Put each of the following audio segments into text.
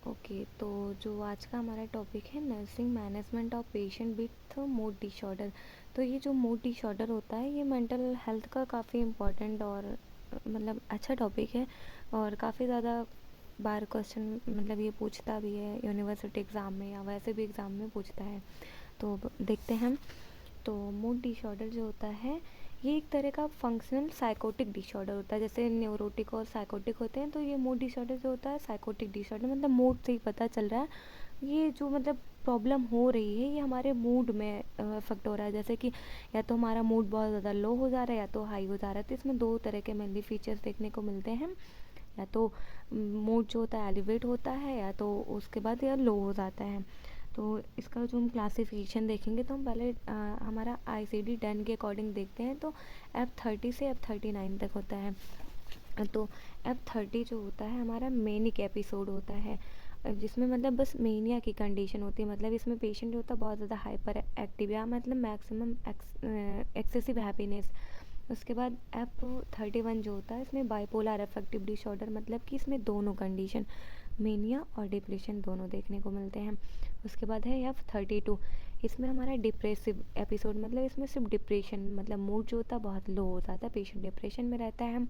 Okay, तो जो आज का हमारा टॉपिक है nursing management of patient with mood disorder. तो ये जो मूड डिसऑर्डर होता है ये मेंटल हेल्थ का काफ़ी इम्पोर्टेंट और मतलब अच्छा टॉपिक है। और काफ़ी ज़्यादा बार क्वेश्चन मतलब ये पूछता भी है यूनिवर्सिटी एग्ज़ाम में या वैसे भी एग्ज़ाम में पूछता है। तो देखते हैं हम। तो मूड डिसऑर्डर जो होता है ये एक तरह का फंक्शनल साइकोटिक डिसऑर्डर होता है। जैसे न्यूरोटिक और साइकोटिक होते हैं, तो ये मूड डिसऑर्डर जो होता है साइकोटिक डिसऑर्डर मतलब मूड से ही पता चल रहा है ये जो मतलब प्रॉब्लम हो रही है ये हमारे मूड में अफेक्ट हो रहा है। जैसे कि या तो हमारा मूड बहुत ज़्यादा लो हो जा रहा है या तो हाई हो जा रहा है। तो इसमें दो तरह के मेनली फीचर्स देखने को मिलते हैं। या तो मूड जो होता है एलिवेट होता है या तो उसके बाद या लो हो जाता है। तो इसका जो हम क्लासिफिकेशन देखेंगे तो हम पहले हमारा ICD-10 के अकॉर्डिंग देखते हैं। तो F30 से F39 तक होता है। तो F30 जो होता है हमारा मेनिक एपिसोड होता है, जिसमें मतलब बस मेनिया की कंडीशन होती है। मतलब इसमें पेशेंट जो होता है बहुत ज़्यादा हाइपर एक्टिव या मतलब मैक्सिमम एक्सेसिव हैप्पीनेस। उसके बाद F31 जो होता है इसमें बाइपोलर अफेक्टिव डिसऑर्डर, मतलब कि इसमें दोनों कंडीशन मेनिया और डिप्रेशन दोनों देखने को मिलते हैं। उसके बाद है F32, इसमें हमारा डिप्रेसिव एपिसोड, मतलब इसमें सिर्फ डिप्रेशन मतलब मूड जो होता है बहुत लो हो जाता है, पेशेंट डिप्रेशन में रहता है।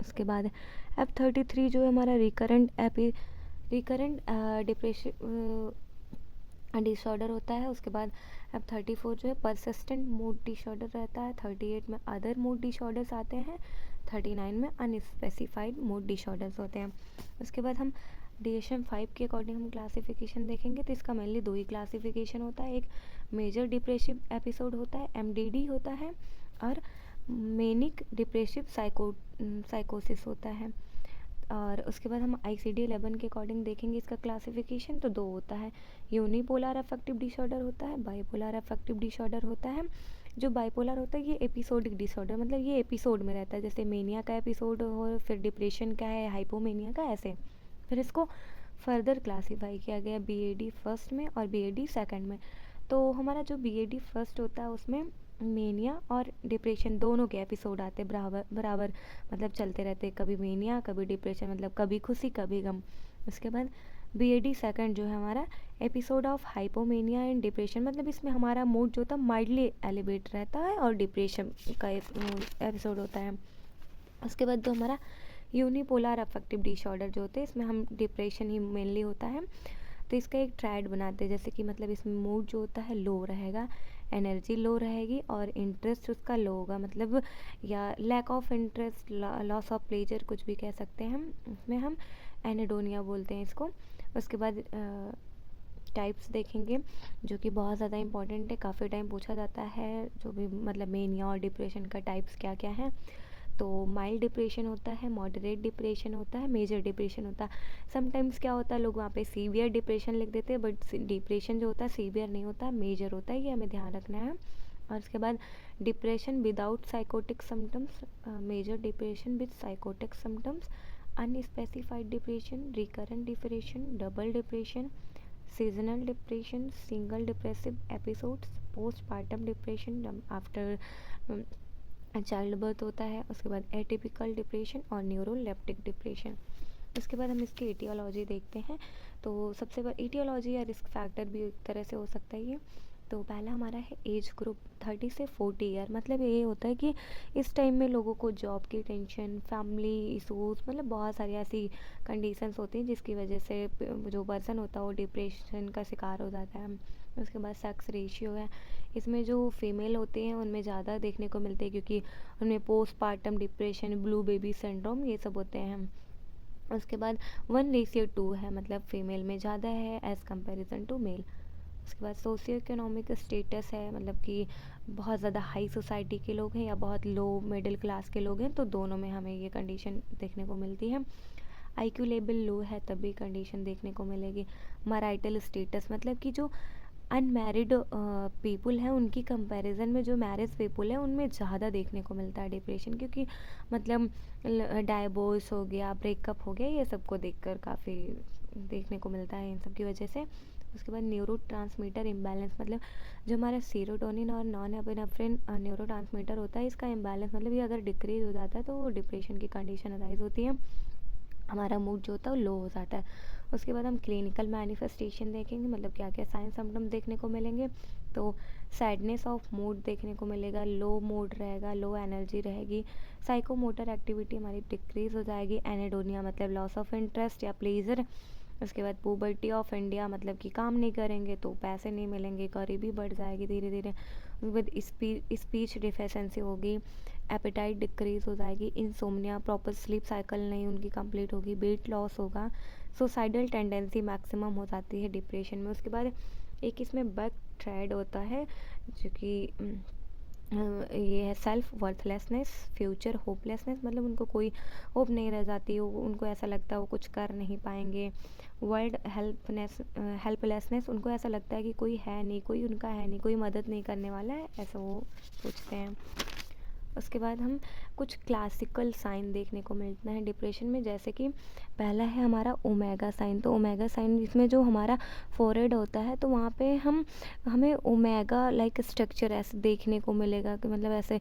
उसके बाद F33 जो है हमारा रिकरेंट डिप्रेशन डिसऑर्डर होता है। उसके बाद F34 जो है परसिस्टेंट मूड डिसऑर्डर रहता है। 38 में अदर मूड डिसऑर्डर्स आते हैं। 39 में अनस्पेसिफाइड मूड डिसऑर्डर्स होते हैं। उसके बाद हम DSM-5 के अकॉर्डिंग हम क्लासिफिकेशन देखेंगे तो इसका मेनली दो ही क्लासिफिकेशन होता है। एक मेजर डिप्रेसिव एपिसोड होता है MDD होता है, और मेनिक डिप्रेसिव साइकोसिस होता है। और उसके बाद हम ICD-11 के अकॉर्डिंग देखेंगे इसका क्लासिफिकेशन तो दो होता है। यूनिपोलर अफेक्टिव डिसऑर्डर होता है, बाइपोलर अफेक्टिव डिसऑर्डर होता है। जो बाइपोलर होता है ये एपिसोडिक डिसऑर्डर, मतलब ये एपिसोड में रहता है। जैसे मेनिया का एपिसोड हो, फिर डिप्रेशन का है, हाइपोमेनिया का, ऐसे। फिर इसको फर्दर क्लासीफाई किया गया BAD फर्स्ट में और BAD सेकंड में। तो हमारा जो BAD फर्स्ट होता है उसमें मेनिया और डिप्रेशन दोनों के एपिसोड आते बराबर बराबर, मतलब चलते रहते, कभी मेनिया कभी डिप्रेशन, मतलब कभी खुशी कभी गम। उसके बाद BAD सेकंड जो है हमारा episode of hypomania and depression, मतलब इसमें हमारा मूड जो था माइल्डली एलिवेट रहता है और डिप्रेशन का एपिसोड होता है। उसके बाद जो हमारा यूनिपोलर अफेक्टिव डिसऑर्डर जो होते हैं इसमें हम डिप्रेशन ही मेनली होता है। तो इसका एक ट्रायड बनाते हैं, जैसे कि मतलब इसमें मूड जो होता है लो रहेगा, एनर्जी लो रहेगी और इंटरेस्ट उसका लो होगा, मतलब या lack of interest, loss of pleasure कुछ भी कह सकते हैं हम। इसमें हम एनेडोनिया बोलते हैं इसको। उसके बाद टाइप्स देखेंगे जो कि बहुत ज़्यादा इंपॉर्टेंट है, काफ़ी टाइम पूछा जाता है जो भी मतलब मेनिया और डिप्रेशन का टाइप्स क्या क्या है। तो माइल्ड डिप्रेशन होता है, मॉडरेट डिप्रेशन होता है, मेजर डिप्रेशन होता है। समटाइम्स क्या होता है लोग वहाँ पे सीवियर डिप्रेशन लिख देते हैं, बट डिप्रेशन जो होता है सीवियर नहीं होता, मेजर होता है, ये हमें ध्यान रखना है। और उसके बाद depression without psychotic symptoms, major depression with psychotic symptoms, unspecified depression, recurrent depression, double depression, seasonal depression, single depressive episodes, postpartum depression after child birth होता है। उसके बाद एटिपिकल डिप्रेशन और न्यूरोलेप्टिक डिप्रेशन। उसके बाद हम इसकी एटियोलॉजी देखते हैं। तो सबसे बड़ा एटियोलॉजी या रिस्क फैक्टर भी एक तरह से हो सकता है ये। तो पहला हमारा है एज ग्रुप 30 से 40 ईयर, मतलब ये होता है कि इस टाइम में लोगों को जॉब की टेंशन, फैमिली इशूज़, मतलब बहुत सारी ऐसी कंडीशंस होती हैं जिसकी वजह से जो पर्सन होता है वो डिप्रेशन का शिकार हो जाता है। उसके बाद सेक्स रेशियो है, इसमें जो फीमेल होते हैं उनमें ज़्यादा देखने को मिलते हैं क्योंकि उनमें postpartum depression, blue baby syndrome ये सब होते हैं। उसके बाद 1:2 है, मतलब फीमेल में ज़्यादा है एज़ कंपेरिजन टू मेल। उसके बाद सोशियो इकोनॉमिक स्टेटस है, मतलब कि बहुत ज़्यादा हाई सोसाइटी के लोग हैं या बहुत लो मिडिल क्लास के लोग हैं, तो दोनों में हमें ये कंडीशन देखने को मिलती है। IQ लेवल लो है तभी कंडीशन देखने को मिलेगी। मैरिटल स्टेटस, मतलब कि जो अनमैरिड पीपल हैं उनकी कंपैरिजन में जो मैरिज पीपल है उनमें ज़्यादा देखने को मिलता है डिप्रेशन, क्योंकि मतलब डाइवोर्स हो गया, ब्रेकअप हो गया, ये सबको देखकर काफ़ी देखने को मिलता है इन सब की वजह से। उसके बाद न्यूरो ट्रांसमीटर इम्बैलेंस, मतलब जो हमारा सीरोटोनिन और नॉन एपिनेफ्रिन न्यूरो ट्रांसमीटर होता है इसका इम्बैलेंस, मतलब ये अगर डिक्रीज हो जाता है तो वो डिप्रेशन की कंडीशन अराइज होती है। हमारा मूड जो होता है वो लो हो जाता है। उसके बाद हम क्लिनिकल मैनिफेस्टेशन देखेंगे, मतलब क्या क्या साइन सिम्टम्स देखने को मिलेंगे। तो सैडनेस ऑफ मूड देखने को मिलेगा, लो मूड रहेगा, लो एनर्जी रहेगी, साइकोमोटर एक्टिविटी हमारी डिक्रीज हो जाएगी, एनेडोनिया मतलब लॉस ऑफ इंटरेस्ट या प्लेजर। उसके बाद पुबर्टी ऑफ इंडिया मतलब कि काम नहीं करेंगे तो पैसे नहीं मिलेंगे, गरीबी बढ़ जाएगी धीरे धीरे। उसके बाद स्पीच डिफिशेंसी होगी, एपेटाइट डिक्रीज हो जाएगी, इंसोम्निया, प्रॉपर स्लीप साइकिल नहीं उनकी कंप्लीट होगी, वेट लॉस होगा, सुसाइडल टेंडेंसी मैक्सिमम हो जाती है डिप्रेशन में। उसके बाद एक इसमें बैक थ्रेड होता है जो कि ये है सेल्फ वर्थलेसनेस, फ्यूचर होपलेसनेस, मतलब उनको कोई होप नहीं रह जाती, उनको ऐसा लगता है वो कुछ कर नहीं पाएंगे। वर्ल्ड हेल्पलेसनेस, उनको ऐसा लगता है कि कोई है नहीं, कोई उनका है नहीं, कोई मदद नहीं करने वाला है, ऐसा वो सोचते हैं। उसके बाद हम कुछ क्लासिकल साइन देखने को मिलता है डिप्रेशन में, जैसे कि पहला है हमारा ओमेगा साइन। तो ओमेगा साइन इसमें जो हमारा फोरहेड होता है तो वहाँ पे हमें ओमेगा लाइक स्ट्रक्चर ऐसे देखने को मिलेगा कि मतलब ऐसे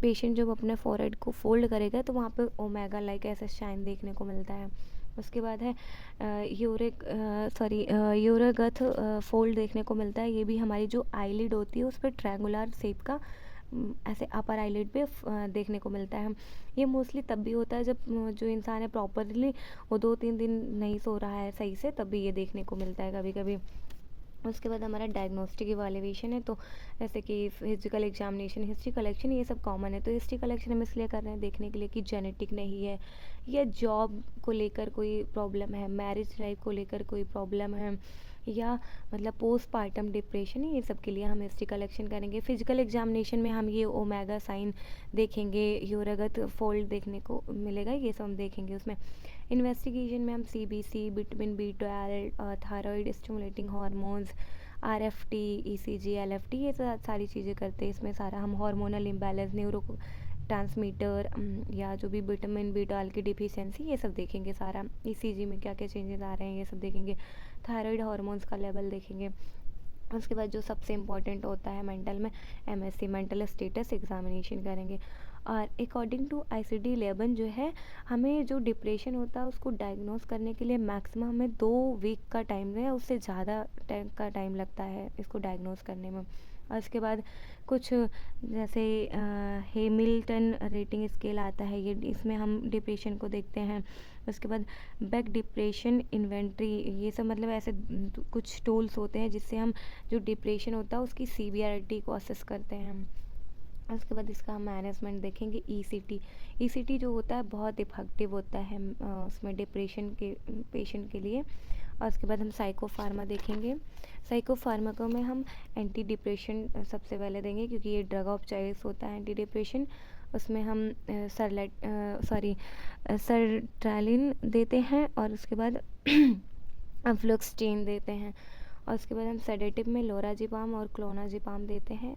पेशेंट जब अपने फोरहेड को फोल्ड करेगा तो वहाँ पे ओमेगा लाइक ऐसे शाइन देखने को मिलता है। उसके बाद है यूरेगथ फोल्ड देखने को मिलता है। ये भी हमारी जो आईलिड होती है उस पर ट्रायंगुलर शेप का ऐसे अपर आईलिड पे देखने को मिलता है। ये मोस्टली तब भी होता है जब जो इंसान है प्रॉपरली वो 2-3 दिन नहीं सो रहा है सही से, तब भी ये देखने को मिलता है कभी कभी। उसके बाद हमारा डायग्नोस्टिक इवैल्यूएशन है, तो जैसे कि फिजिकल एग्जामिनेशन, हिस्ट्री कलेक्शन, ये सब कॉमन है। तो हिस्ट्री कलेक्शन हम इसलिए कर रहे हैं देखने के लिए कि जेनेटिक नहीं है, या जॉब को लेकर कोई प्रॉब्लम है, मैरिज लाइफ को लेकर कोई प्रॉब्लम है, या मतलब पोस्टपार्टम डिप्रेशन है, ये सब के लिए हम हिस्ट्री कलेक्शन करेंगे। फिजिकल एग्जामिनेशन में हम ये ओमेगा साइन देखेंगे, यूरेगथ फोल्ड देखने को मिलेगा, ये सब हम देखेंगे उसमें। इन्वेस्टिगेशन में हम CBC, vitamin B12, thyroid stimulating hormones, RFT, ECG, LFT, ये सारी चीज़ें करते हैं इसमें। सारा हम हार्मोनल इम्बैलेंस, न्यूरो ट्रांसमीटर या जो भी विटामिन B12 की डिफिशियंसी, ये सब देखेंगे सारा। ECG में क्या क्या चेंजेस आ रहे हैं ये सब देखेंगे, थायराइड हार्मोन्स का लेवल देखेंगे। उसके बाद जो सबसे इम्पॉर्टेंट होता है मेंटल में, MSc मेंटल स्टेटस एग्जामिनेशन करेंगे। और अकॉर्डिंग टू ICD-11 जो है, हमें जो डिप्रेशन होता है उसको डायग्नोस करने के लिए मैक्सिमम हमें 2 वीक का टाइम है, उससे ज़्यादा टाइम का टाइम लगता है इसको डायग्नोस करने में। और उसके बाद कुछ जैसे हेमिल्टन रेटिंग स्केल आता है, ये इसमें हम डिप्रेशन को देखते हैं। उसके बाद बैक डिप्रेशन इन्वेंट्री, ये सब मतलब ऐसे कुछ टूल्स होते हैं जिससे हम जो डिप्रेशन होता है उसकी सीवियरिटी को असेस करते हैं हम। उसके बाद इसका हम मैनेजमेंट देखेंगे। ECT जो होता है बहुत इफेक्टिव होता है उसमें डिप्रेशन के पेशेंट के लिए। और उसके बाद हम साइकोफार्मा देखेंगे। साइकोफार्माको में हम एंटी डिप्रेशन सबसे पहले देंगे, क्योंकि ये ड्रग ऑफ चॉइस होता है एंटी डिप्रेशन। उसमें हम सर्ट्रालिन देते हैं, और उसके बाद फ्लुक्सटीन देते हैं। और उसके बाद हम सेडेटिव में लोराजिपाम और क्लोनाजिपाम देते हैं।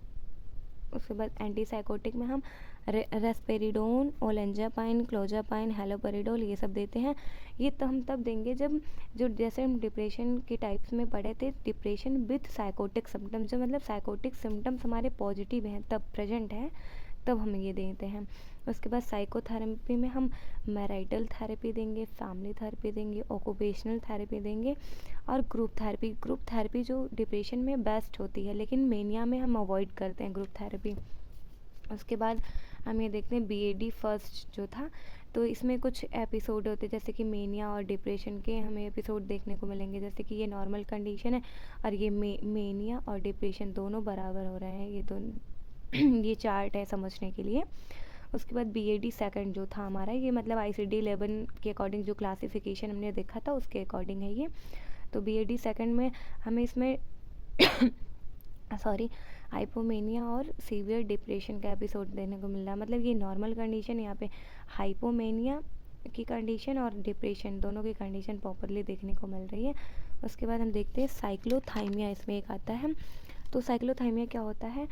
उसके बाद एंटीसाइकोटिक में हम रेस्पेरिडोन, ओलेंजापाइन, क्लोजापाइन, हेलोपेरिडोल, ये सब देते हैं। ये तो हम तब देंगे जब जो जैसे हम डिप्रेशन के टाइप्स में पढ़े थे, डिप्रेशन विथ साइकोटिक सिम्टम्स, जो मतलब साइकोटिक सिम्टम्स हमारे पॉजिटिव हैं तब प्रेजेंट है, तब हम ये देते हैं। उसके बाद साइकोथेरेपी में हम मैराइटल थेरेपी देंगे, फैमिली थेरेपी देंगे, ऑक्यूपेशनल थेरेपी देंगे, और ग्रुप थेरेपी जो डिप्रेशन में बेस्ट होती है, लेकिन मेनिया में हम अवॉइड करते हैं ग्रुप थेरेपी। उसके बाद हम ये देखते हैं BAD फर्स्ट जो था, तो इसमें कुछ एपिसोड होते हैं जैसे कि मेनिया और डिप्रेशन के हमें एपिसोड देखने को मिलेंगे। जैसे कि ये नॉर्मल कंडीशन है और ये मेनिया और डिप्रेशन दोनों बराबर हो रहे हैं, ये दोनों ये चार्ट है समझने के लिए। उसके बाद BAD सेकंड जो था हमारा, ये मतलब ICD-11 के अकॉर्डिंग जो क्लासिफिकेशन हमने देखा था उसके अकॉर्डिंग है ये। तो BAD सेकंड में हमें इसमें हाइपोमेनिया और सीवियर डिप्रेशन का एपिसोड देखने को मिल रहा है। मतलब ये नॉर्मल कंडीशन, यहाँ पे हाइपोमेनिया की कंडीशन और डिप्रेशन दोनों की कंडीशन प्रॉपरली देखने को मिल रही है। उसके बाद हम देखते हैं साइक्लोथाइमिया, इसमें एक आता है। तो साइक्लोथाइमिया क्या होता है,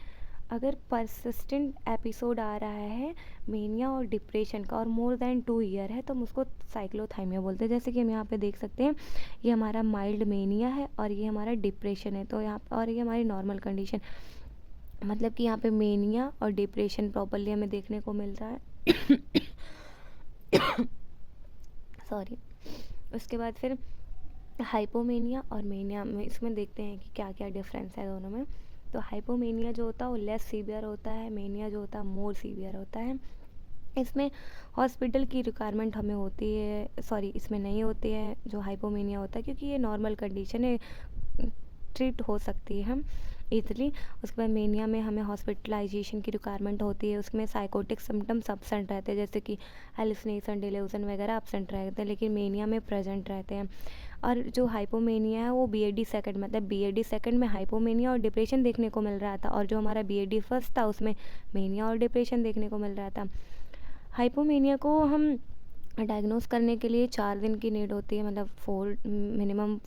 अगर परसिस्टेंट एपिसोड आ रहा है मेनिया और डिप्रेशन का और मोर देन 2 ईयर है, तो हम उसको साइक्लोथाइमिया बोलते हैं। जैसे कि हम यहाँ पे देख सकते हैं, ये हमारा माइल्ड मेनिया है और ये हमारा डिप्रेशन है, तो यहाँ और ये हमारी नॉर्मल कंडीशन, मतलब कि यहाँ पे मेनिया और डिप्रेशन प्रॉपरली हमें देखने को मिल रहा है। सॉरी उसके बाद फिर हाइपोमेनिया और मेनिया में इसमें देखते हैं कि क्या क्या डिफरेंस है दोनों में। तो हाइपोमेनिया जो होता है वो लेस सीवियर होता है, मेनिया जो होता है मोर सीवियर होता है। इसमें हॉस्पिटल की रिक्वायरमेंट हमें होती है, सॉरी इसमें नहीं होती है जो हाइपोमेनिया होता है, क्योंकि ये नॉर्मल कंडीशन है, ट्रीट हो सकती है हम ईज़िली। उसके बाद मेनिया में हमें हॉस्पिटलाइजेशन की रिक्वायरमेंट होती है, उसमें साइकोटिक सिम्टम्स एब्सेंट रहते हैं, जैसे कि हेलुसिनेशन, डिल्यूजन वगैरह एब्सेंट रहते हैं, लेकिन मेनिया में प्रेजेंट रहते हैं। और जो हाइपोमेनिया है वो बीएडी सेकंड, मतलब बीएडी सेकंड में हाइपोमेनिया और डिप्रेशन देखने को मिल रहा था, और जो हमारा बीएडी फर्स्ट था उसमें मेनिया और डिप्रेशन देखने को मिल रहा था। हाइपोमेनिया को हम डायग्नोस करने के लिए 4 दिन की नीड होती है, मतलब मिनिमम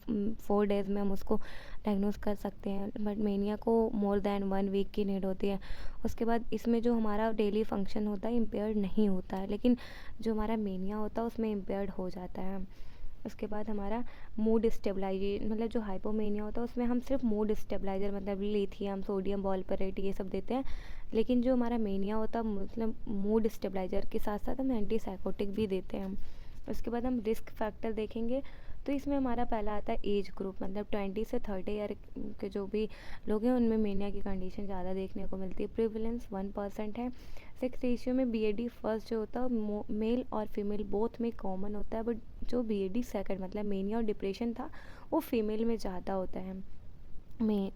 4 डेज़ में हम उसको डायग्नोस कर सकते हैं, बट मेनिया को मोर देन 1 वीक की नीड होती है। उसके बाद इसमें जो हमारा डेली फंक्शन होता है इम्पेयर्ड नहीं होता है, लेकिन जो हमारा मेनिया होता है उसमें इम्पेयर्ड हो जाता है। उसके बाद हमारा मूड स्टेबलाइजे, मतलब जो हाइपोमेनिया होता है उसमें हम सिर्फ मूड स्टेबलाइज़र मतलब लिथियम, सोडियम वॉलपरेट ये सब देते हैं, लेकिन जो हमारा मेनिया होता है मतलब मूड स्टेबलाइज़र के साथ साथ हम एंटीसाइकोटिक भी देते हैं हम। उसके बाद हम रिस्क फैक्टर देखेंगे, तो इसमें हमारा पहला आता है एज ग्रुप, मतलब 20 से 30 ईयर के जो भी लोग हैं उनमें मेनिया की कंडीशन ज़्यादा देखने को मिलती है। प्रिविलेंस 1% है। सेक्स रेशियो में बीएडी फर्स्ट जो होता है मेल और फीमेल बोथ में कॉमन होता है, बट जो बीएडी सेकंड मतलब मेनिया और डिप्रेशन था वो फीमेल में ज़्यादा होता है में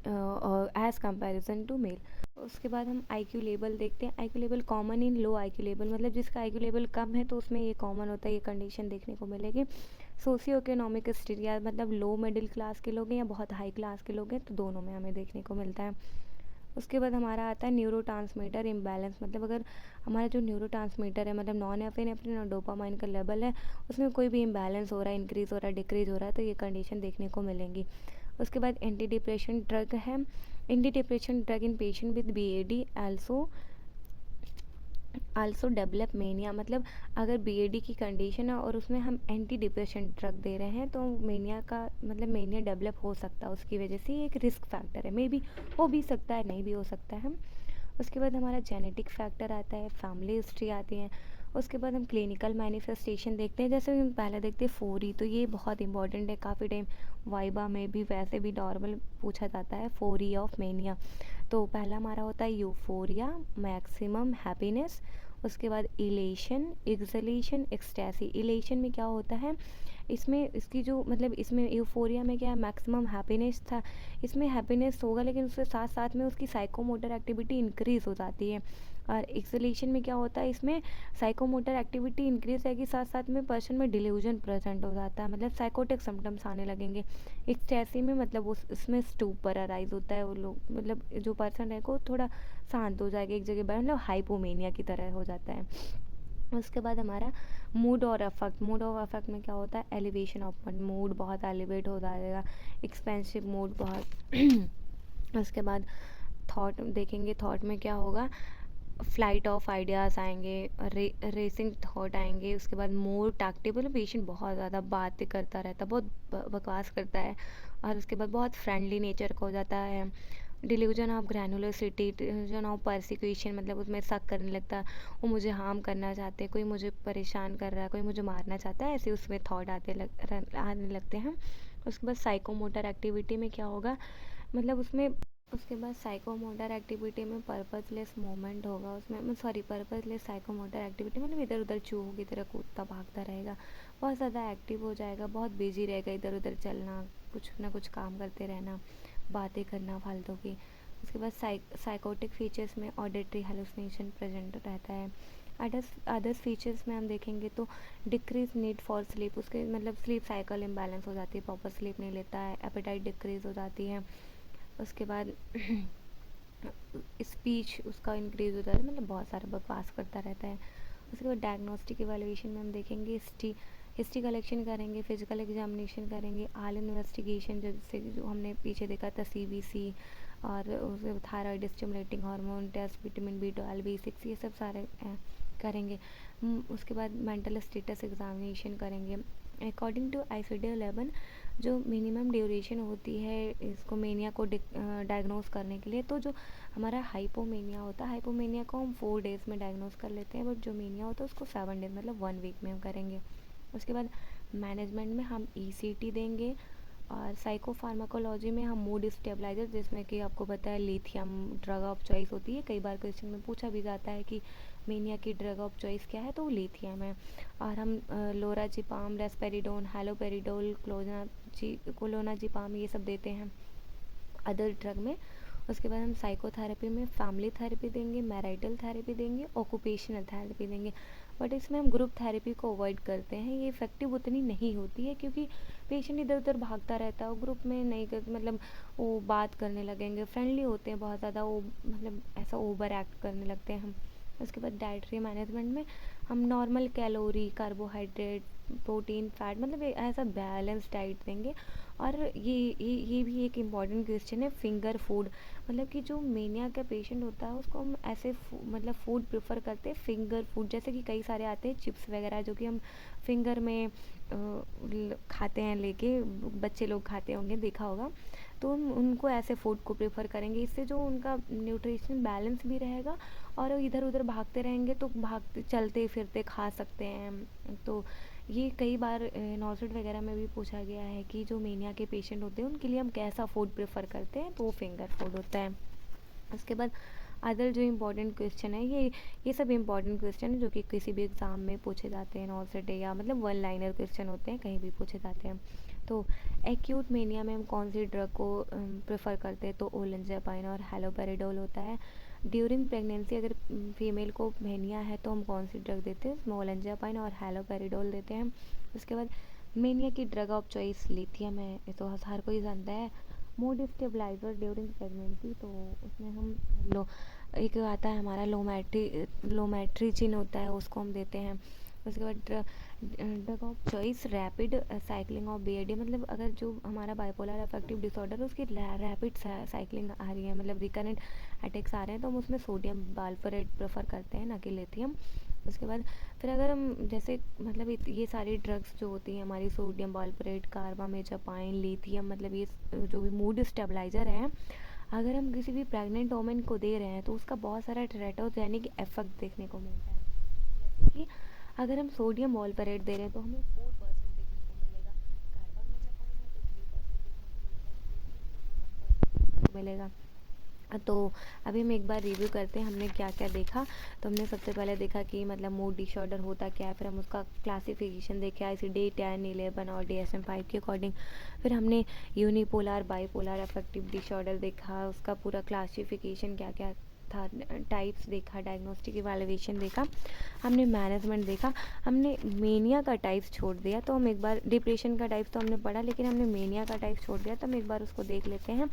एज़ कंपैरिजन टू मेल। उसके बाद हम आईक्यू लेवल देखते हैं। IQ level common in low IQ level, मतलब जिसका आईक्यू लेवल कम है तो उसमें ये कॉमन होता है, ये कंडीशन देखने को मिलेगी। सोशियो इकोनॉमिक स्टेटस, मतलब लो मिडिल क्लास के लोग हैं या बहुत हाई क्लास के लोग हैं, तो दोनों में हमें देखने को मिलता है। उसके बाद हमारा आता है न्यूरोट्रांसमीटर इम्बैलेंस, मतलब अगर हमारा जो न्यूरोट्रांसमीटर है मतलब नॉन एफिनेफ्रिन और डोपामाइन का लेवल है उसमें कोई भी इम्बैलेंस हो रहा है, इंक्रीज़ हो रहा है, डिक्रीज़ हो रहा है, तो ये कंडीशन देखने को मिलेंगी। उसके बाद एंटी डिप्रेशन ड्रग है। Anti depression drug in patient with BOD also develop mania, मतलब अगर बीएडी की कंडीशन है और उसमें हम एंटी डिप्रेशन ड्रग दे रहे हैं तो मेनिया का मतलब मेनिया डेवलप हो सकता है, उसकी वजह से ये एक रिस्क फैक्टर है, मे बी हो भी सकता है, नहीं भी हो सकता है। उसके बाद हमारा जेनेटिक फैक्टर आता है, फैमिली हिस्ट्री आती है। उसके बाद हम क्लिनिकल मैनिफेस्टेशन देखते हैं, जैसे हम पहले देखते हैं फोरी, तो ये बहुत इंपॉर्टेंट है, काफ़ी टाइम वाइबा में भी वैसे भी नॉर्मल पूछा जाता है फोरी ऑफ मेनिया। तो पहला हमारा होता है यूफोरिया, मैक्सिमम हैप्पीनेस। उसके बाद इलेशन, एक्सलेशन, एक्सटैसी। इलेशन में क्या होता है, इसमें इसकी जो मतलब इसमें यूफोरिया में क्या है, मैक्सिमम हैप्पीनेस था, इसमें हैप्पीनेस होगा लेकिन उसके साथ साथ में उसकी साइकोमोटर एक्टिविटी इंक्रीज़ हो जाती है। और एक्सलेशन में क्या होता है, इसमें साइकोमोटर एक्टिविटी इंक्रीज है कि साथ साथ में पर्सन में डिल्यूजन प्रेजेंट हो जाता है, मतलब साइकोटिक सिम्टम्स आने लगेंगे। एक्सटैसी में मतलब उसमें स्टूपर अराइज होता है, वो लोग मतलब जो पर्सन है को थोड़ा शांत हो जाएगा एक जगह बैठ, मतलब हाइपोमेनिया की तरह हो जाता है। उसके बाद हमारा मूड और अफेक्ट, मूड और अफेक्ट में क्या होता है, एलिवेशन ऑफ मूड, बहुत एलिवेट हो जाएगा, एक्सपेंसिव मूड बहुत। उसके बाद थॉट देखेंगे, थॉट में क्या होगा, फ्लाइट ऑफ आइडियाज़ आएंगे, रेसिंग थॉट आएंगे। उसके बाद मोर टैक्टेबल, पेशेंट बहुत ज़्यादा बातें करता रहता है, बहुत बकवास करता है, और उसके बाद बहुत फ्रेंडली नेचर का हो जाता है। Delusion of grandiosity, delusion of persecution, मतलब उसमें शक करने लगता है, वो मुझे हार्म करना चाहते हैं, कोई मुझे परेशान कर रहा है, कोई मुझे मारना चाहता है, ऐसे उसमें थॉट आने लगते हैं। उसके बाद साइकोमोटर एक्टिविटी में क्या होगा, मतलब उसमें उसके बाद साइकोमोटर एक्टिविटी में पर्पसलेस मूवमेंट होगा, उसमें सॉरी पर्पसलेस साइकोमोटर एक्टिविटी मतलब इधर उधर चूहों की तरह कूदता भागता रहेगा, बहुत ज़्यादा एक्टिव हो जाएगा, बहुत बिजी रहेगा, इधर उधर चलना, कुछ ना कुछ काम करते रहना, बातें करना फालतू की। उसके बाद साइकोटिक फीचर्स में ऑडिटरी हेलुसिनेशन प्रेजेंट रहता है। अदर्स फीचर्स में हम देखेंगे तो डिक्रीज नीड फॉर स्लीप, उसके मतलब स्लीप साइकिल इम्बैलेंस हो जाती है, प्रॉपर स्लीप नहीं लेता है, एपेटाइट डिक्रीज हो जाती है। उसके बाद स्पीच उसका इंक्रीज होता है, मतलब बहुत सारा बकवास करता रहता है। उसके बाद डायग्नोस्टिक इवैल्यूएशन में हम देखेंगे हिस्ट्री कलेक्शन करेंगे, फिजिकल एग्जामिनेशन करेंगे, आल इन्वेस्टिगेशन जैसे जो हमने पीछे देखा था सीबीसी, और उसके thyroid stimulating hormone test, vitamin B12 B6 ये सब सारे करेंगे। उसके बाद मेंटल स्टेटस एग्जामिनेशन करेंगे। अकॉर्डिंग टू ICD-11 जो मिनिमम ड्यूरेशन होती है इसको मेनिया को डायग्नोस करने के लिए, तो जो हमारा हाइपोमेनिया होता है, हाइपोमेनिया को हम 4 डेज़ में डायग्नोस कर लेते हैं, बट जो मेनिया होता है उसको 7 डेज मतलब 1 वीक में हम करेंगे। उसके बाद मैनेजमेंट में हम ईसीटी देंगे, और साइकोफार्माकोलॉजी में हम मूड स्टेबलाइजर, जिसमें कि आपको पता है लिथियम ड्रग ऑफ चॉइस होती है, कई बार क्वेश्चन में पूछा भी जाता है कि मेनिया की ड्रग ऑफ चॉइस क्या है, तो वो लिथियम है। और हम लोराजिपाम, रेस्पेरिडोन, हैलोपेरिडोल, कोलोनाजिपाम ये सब देते हैं अदर ड्रग में। उसके बाद हम साइकोथेरेपी में फैमिली थेरेपी देंगे, मैरिटल थेरेपी देंगे, ऑक्यूपेशनल थेरेपी देंगे। बट इसमें हम ग्रुप थेरेपी को अवॉइड करते हैं, ये इफ़ेक्टिव उतनी नहीं होती है क्योंकि पेशेंट इधर उधर भागता रहता है, वो ग्रुप में नहीं कर, मतलब वो बात करने लगेंगे, फ्रेंडली होते हैं बहुत ज़्यादा, वो मतलब ऐसा ओवर एक्ट करने लगते हैं हम। उसके बाद डाइटरी मैनेजमेंट में हम normal calorie, carbohydrate, protein, fat, मतलब ऐसा बैलेंस डाइट देंगे। और ये भी एक इम्पॉर्टेंट क्वेश्चन है, फिंगर फूड, मतलब कि जो मेनिया का पेशेंट होता है उसको हम ऐसे मतलब फूड प्रेफर करते हैं, फिंगर फूड, जैसे कि कई सारे आते हैं चिप्स वगैरह जो कि हम फिंगर में खाते हैं लेके, बच्चे लोग खाते होंगे, देखा होगा। तो हम उनको ऐसे फूड को प्रेफर करेंगे, इससे जो उनका न्यूट्रिशन बैलेंस भी रहेगा, और वो इधर उधर भागते रहेंगे तो भागते चलते फिरते खा सकते हैं। तो ये कई बार नॉर्सिड वगैरह में भी पूछा गया है कि जो मेनिया के पेशेंट होते हैं उनके लिए हम कैसा फूड प्रेफर करते हैं, तो वो फिंगर फूड होता है। उसके बाद अदर जो इम्पोर्टेंट क्वेश्चन है, ये सब इम्पोर्टेंट क्वेश्चन है जो कि किसी भी एग्ज़ाम में पूछे जाते हैं, नॉर्सिड या मतलब वन लाइनर क्वेश्चन होते हैं, कहीं भी पूछे जाते हैं। तो एक्यूट मेनिया में हम कौन सी ड्रग को प्रेफर करते हैं, तो ओलेंजापाइन और हैलोपेरिडोल होता है। ड्यूरिंग प्रेगनेंसी अगर फीमेल को मेनिया है तो हम कौन सी ड्रग देते हैं, उसमें ओलेंजापाइन और हैलोपेरिडोल देते हैं। उसके बाद मेनिया की ड्रग ऑफ चॉइस लिथियम है, ये तो हर कोई जानता है। मूड स्टेबलाइजर ड्यूरिंग प्रेगनेंसी, तो उसमें हम लो एक आता है हमारा लोमैट्रिजिन होता है, उसको हम देते हैं। उसके बाद drug of choice rapid cycling of BOD, मतलब अगर जो हमारा बाइपोलर अफेक्टिव डिसऑर्डर है उसकी रैपिड साइक्लिंग आ रही है, मतलब रिकरेंट अटैक्स आ रहे हैं, तो हम उसमें सोडियम बालफरेट प्रेफर करते हैं, ना कि लिथियम। उसके बाद फिर अगर हम जैसे मतलब ये सारी ड्रग्स जो होती हैं हमारी, सोडियम बालफरेट, कार्बामेजापाइन, लिथियम, मतलब ये जो भी मूड स्टेबलाइजर हैं, अगर हम किसी भी प्रेग्नेंट वोमेन को दे रहे हैं तो उसका बहुत सारा टेरेटोजेनिक इफेक्ट देखने को मिलता है। जैसे कि अगर हम सोडियम वॉल्परेट दे रहे हैं तो हमें 4% देखने को मिलेगा, कार्बामेजापाइन है तो 3% मिलेगा। तो अभी हम एक बार रिव्यू करते हैं हमने क्या क्या देखा। तो हमने सबसे पहले देखा कि मतलब मूड डिसऑर्डर होता क्या है, फिर हम उसका क्लासिफिकेशन देखा ICD 10, 11 और DSM-5 के अकॉर्डिंग। फिर हमने यूनिपोलर बाईपोलर अफेक्टिव डिसऑर्डर देखा, उसका पूरा क्लासिफिकेशन क्या क्या था, टाइप्स देखा, डायग्नोस्टिक इवैल्यूएशन देखा, हमने मैनेजमेंट देखा। हमने मेनिया का टाइप्स छोड़ दिया, तो हम एक बार डिप्रेशन का टाइप्स तो हमने पढ़ा, लेकिन हमने मेनिया का टाइप छोड़ दिया, तो हम एक बार उसको देख लेते हैं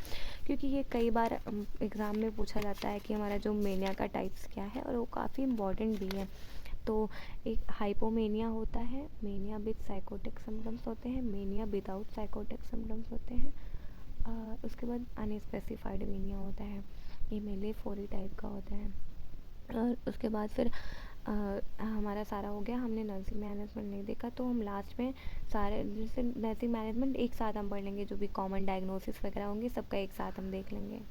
क्योंकि ये कई बार एग्ज़ाम में पूछा जाता है कि हमारा जो मेनिया का टाइप्स क्या है, और वो काफ़ी इम्पॉर्टेंट भी है। तो एक हाइपोमेनिया होता है, मेनिया विद साइकोटिक सिम्टम्स होते हैं, मेनिया विदाउट साइकोटिक सिम्टम्स होते हैं, उसके बाद अनस्पेसिफाइड मेनिया होता है, ये मेनली 4 टाइप का होता है। और उसके बाद फिर हमारा सारा हो गया, हमने नर्सिंग मैनेजमेंट नहीं देखा, तो हम लास्ट में सारे जैसे नर्सिंग मैनेजमेंट एक साथ हम पढ़ लेंगे, जो भी कॉमन डायग्नोसिस वगैरह होंगे सबका एक साथ हम देख लेंगे।